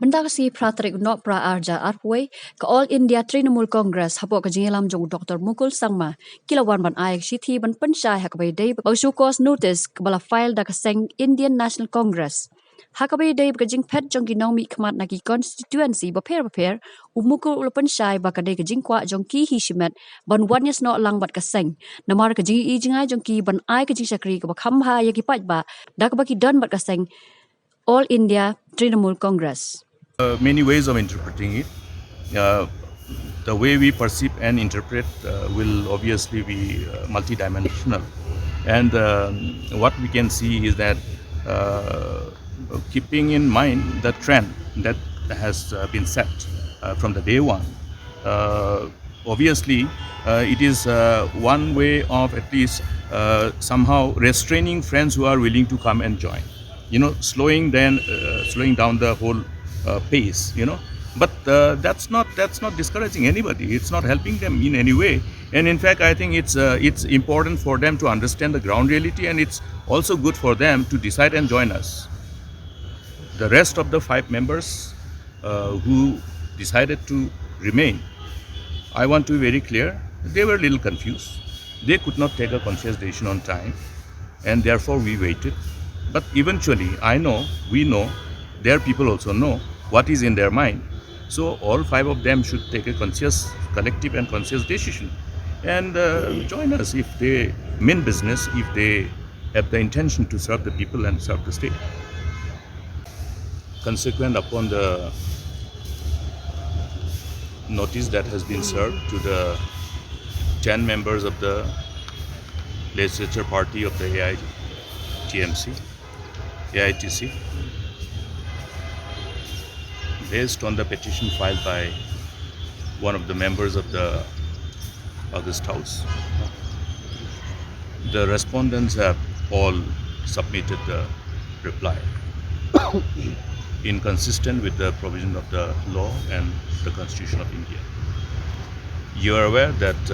Mendakasi Pratrik Nok Pra Arja Arpway ke All India Trinamool Congress hapok ke jingilam jong Dr. Mukul Sangma kilawan ban ayak sithi ban pensyai hakabai day bausukos notice kebala file da keseng Indian National Congress. Hakabai day bekajing pet jong ginomi kemat nagi constituency baper umukul ula pensyai bakadai kajing kwa jong ki hishimet ban wanyas no lang bat keseng. Namar kajing i jingai jong ki ban ay kajing syakri ke bakhamha yaki pajba da kebaki dan bat keseng All India Trinamool Congress. Many ways of interpreting it. The way we perceive and interpret will obviously be multidimensional. And what we can see is that keeping in mind the trend that has been set from the day one, obviously it is one way of at least somehow restraining friends who are willing to come and join. Slowing down the whole pace. But that's not discouraging anybody. It's not helping them in any way. And in fact, I think it's important for them to understand the ground reality, and it's also good for them to decide and join us. The rest of the 5 members who decided to remain, I want to be very clear, they were a little confused. They could not take a conscious decision on time, and therefore we waited. But eventually, we know, their people also know what is in their mind. So all 5 of them should take a collective and conscious decision and join us if they mean business, if they have the intention to serve the people and serve the state. Consequent upon the notice that has been served to the 10 members of the legislature party of the AITC, based on the petition filed by one of the members of the August House, the respondents have all submitted the reply inconsistent with the provision of the law and the Constitution of India. You are aware that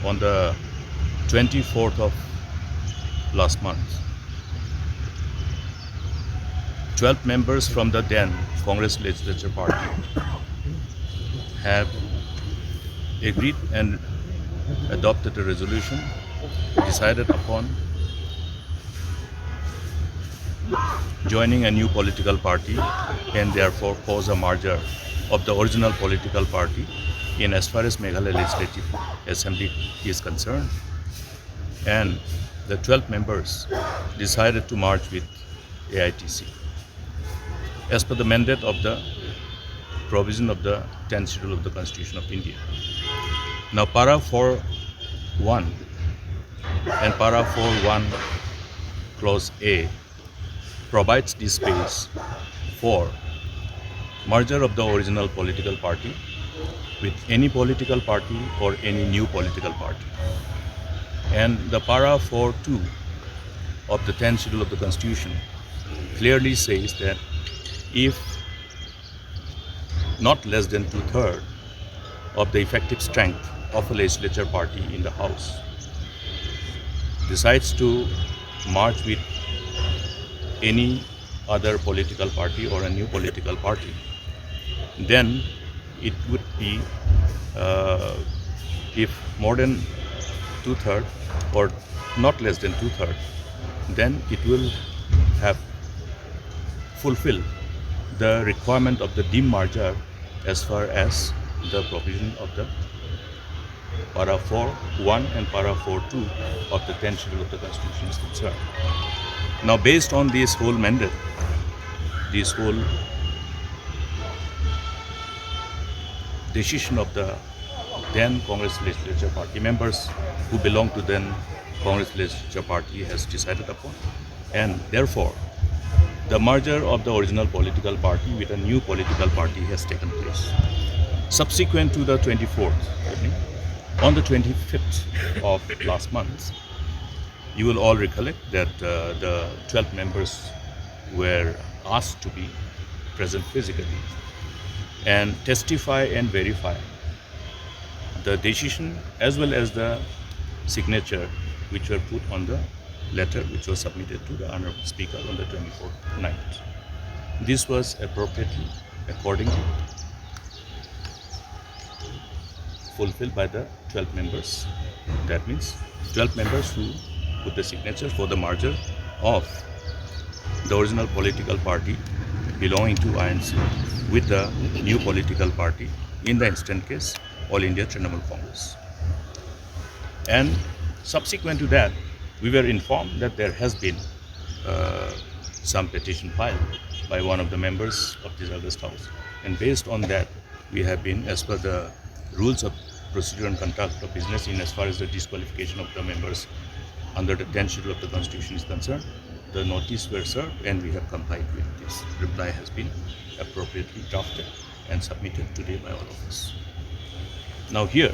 on the 24th of last month, 12 members from the then Congress Legislature Party have agreed and adopted a resolution decided upon joining a new political party and therefore cause a merger of the original political party in as far as Meghalaya Legislative Assembly is concerned. And the 12 members decided to merge with AITC as per the mandate of the provision of the 10th schedule of the Constitution of India. Now, Para 4.1 and Para 4.1 Clause A provides this space for merger of the original political party with any political party or any new political party. And the Para 4.2 of the 10th schedule of the Constitution clearly says that if not less than 2/3 of the effective strength of a legislature party in the House decides to merge with any other political party or a new political party, then it would be, if more than 2/3 or not less than 2/3, then it will have fulfilled the requirement of the demerger as far as the provision of the Para 4.1 and Para 4.2 of the 10th schedule of the Constitution is concerned. Now, based on this whole mandate, this whole decision of the then Congress Legislature Party members who belong to then Congress Legislature Party has decided upon, and therefore the merger of the original political party with a new political party has taken place. Subsequent to the 24th evening, on the 25th of last month, you will all recollect that the 12 members were asked to be present physically and testify and verify the decision as well as the signature which were put on the letter which was submitted to the Honorable Speaker on the 24th night. This was appropriately accordingly fulfilled by the 12 members. That means 12 members who put the signature for the merger of the original political party belonging to INC with the new political party, in the instant case, All India Trinamool Congress. And subsequent to that, we were informed that there has been some petition filed by one of the members of this August House. And based on that, we have been, as per the rules of procedure and conduct of business, in as far as the disqualification of the members under the 10th schedule of the Constitution is concerned, the notice were served and we have complied with this. Reply has been appropriately drafted and submitted today by all of us. Now here,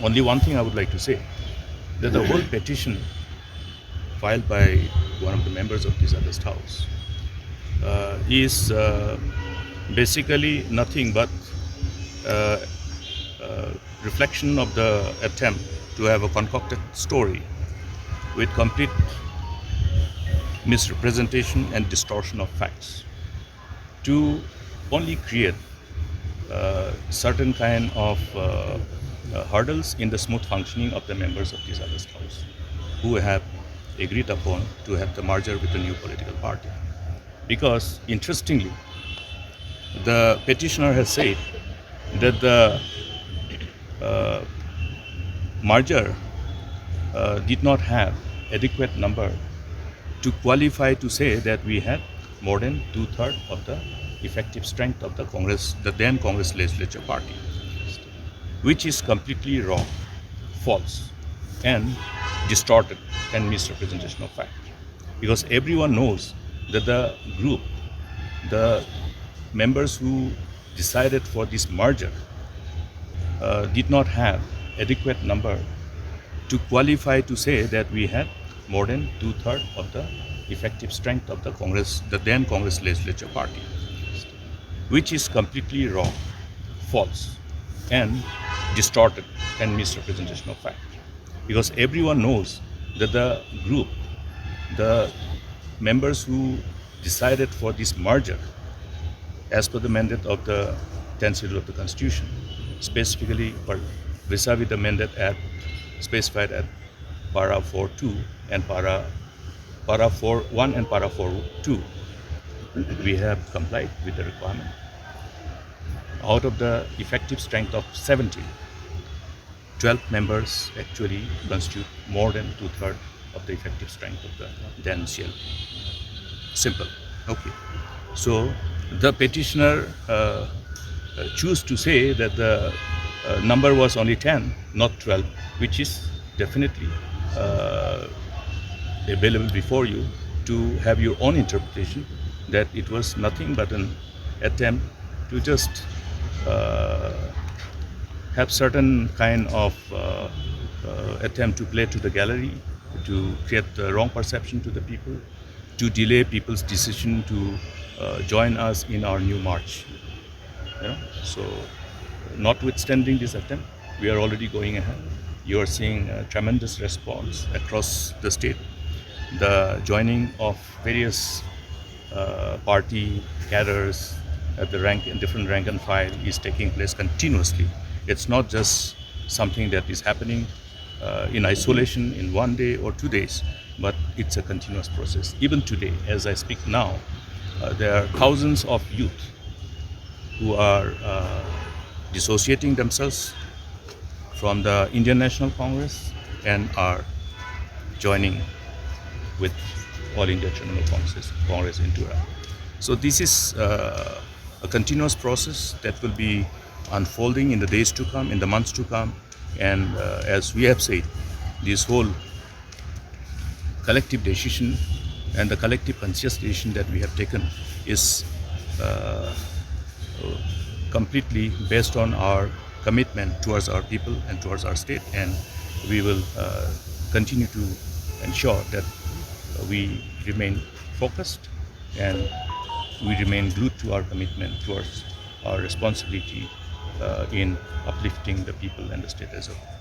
only one thing I would like to say, that the whole petition filed by one of the members of this August House is basically nothing but reflection of the attempt to have a concocted story with complete misrepresentation and distortion of facts to only create certain kind of hurdles in the smooth functioning of the members of this August House who have agreed upon to have the merger with the new political party. Because interestingly, the petitioner has said that the merger did not have adequate number to qualify to say that we had more than 2/3 of the effective strength of the Congress, the then Congress legislature party, which is completely wrong, false, and distorted and misrepresentation of fact. Because everyone knows that the group, the members who decided for this merger did not have adequate number to qualify to say that we had more than 2/3 of the effective strength of the Congress, the then Congress legislature party, which is completely wrong, false, and distorted and misrepresentation of fact. Because everyone knows that the group, the members who decided for this merger, as per the mandate of the 10th schedule of the Constitution, specifically vis-a-vis the mandate at specified at para 4.2 and para 4.1 and para 4.2, we have complied with the requirement. Out of the effective strength of 70, 12 members actually constitute more than 2/3 of the effective strength of the then CL. Simple. Okay. So the petitioner choose to say that the number was only 10, not 12, which is definitely available before you to have your own interpretation that it was nothing but an attempt to just have certain kind of attempt to play to the gallery, to create the wrong perception to the people, to delay people's decision to join us in our new march. Yeah? So, notwithstanding this attempt, we are already going ahead. You are seeing a tremendous response across the state. The joining of various party cadres at the rank in different rank and file is taking place continuously. It's not just something that is happening in isolation in 1 day or 2 days, but it's a continuous process. Even today, as I speak now, there are thousands of youth who are dissociating themselves from the Indian National Congress and are joining with All India Trinamool Congress in Tura. So this is a continuous process that will be unfolding in the days to come, in the months to come, and as we have said, this whole collective decision and the collective conscious decision that we have taken is completely based on our commitment towards our people and towards our state, and we will continue to ensure that we remain focused and we remain glued to our commitment towards our responsibility in uplifting the people and the state as a whole.